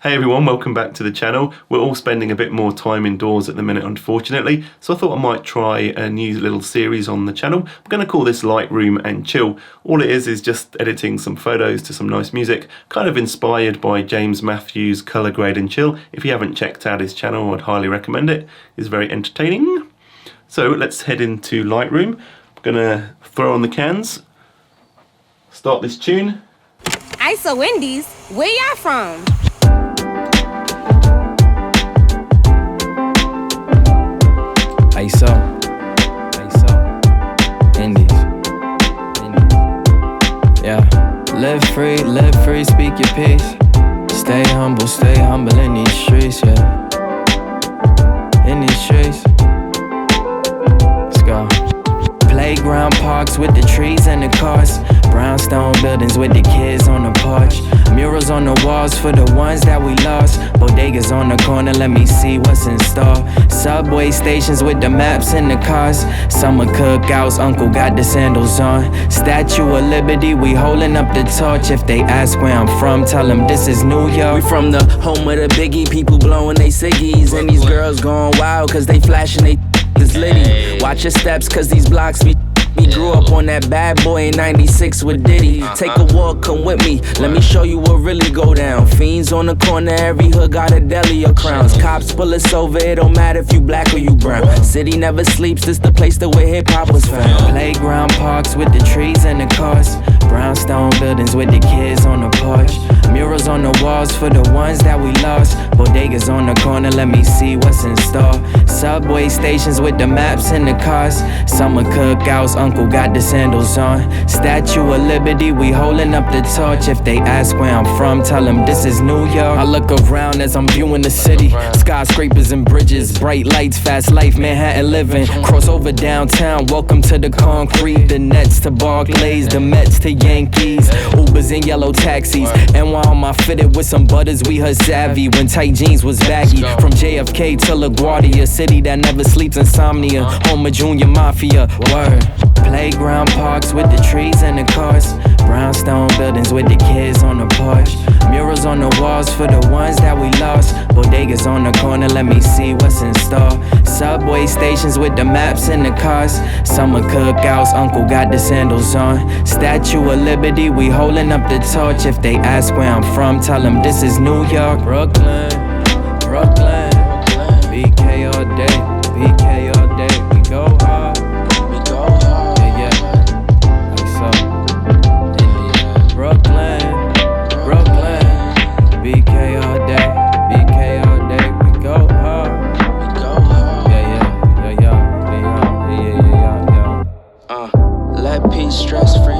Hey everyone, welcome back to the channel. We're all spending a bit more time indoors at the minute, unfortunately, so I thought I might try a new little series on the channel. I'm going to call this Lightroom and Chill. All it is just editing some photos to some nice music, kind of inspired by James Matthews' Color Grade and Chill. If you haven't checked out his channel, I'd highly recommend it. It's very entertaining. So let's head into Lightroom. I'm going to throw on the cans, start this tune. ISO Wendy's, where y'all from? ISO, Indies, yeah. Live free, speak your peace. Stay humble in these streets, yeah. In these streets, let's go. Playground parks with the trees and the cars. Brownstone buildings with the kids on the porch. Murals on the walls for the ones that we lost. Bodegas on the corner, let me see what's in store. Subway stations with the maps in the cars. Summer cookouts, uncle got the sandals on. Statue of Liberty, we holding up the torch. If they ask where I'm from, tell them this is New York. We from the home of the biggie, people blowing they ciggies. And these girls going wild cause they flashing they this litty. Watch your steps cause these blocks be. We grew up on that bad boy in 96 with Diddy. Take a walk, come with me, let me show you what really go down. Fiends on the corner, every hood got a deli or crowns. Cops pull us over, it don't matter if you black or you brown. City never sleeps, this the place that where hip-hop was found. Playground parks with the trees and the cars. Brownstone buildings with the kids on the porch. Murals on the walls for the ones that we lost. Bodegas on the corner, let me see what's in store. Subway stations with the maps in the cars. Summer cookouts, uncle got the sandals on. Statue of Liberty, we holding up the torch. If they ask where I'm from, tell them this is New York. I look around as I'm viewing the city. Skyscrapers and bridges, bright lights, fast life, Manhattan living. Cross over downtown, welcome to the concrete. The Nets to Barclays, the Mets to Yankees. Ubers and yellow taxis. And while I'm fitted with some butters, we heard savvy when tight jeans was baggy. From JFK to LaGuardia, city that never sleeps, insomnia. Home of Junior Mafia, word. Playground parks with the trees and the cars. Brownstone buildings with the kids on the porch. Murals on the walls for the ones that we lost. Bodegas on the corner, let me see what's in store. Subway stations with the maps in the cars. Summer cookouts, uncle got the sandals on. Statue of Liberty, we holding up the torch. If they ask where I'm from, tell them this is New York. Brooklyn, BK all day, BK all day, we go hard. Let peace stress free.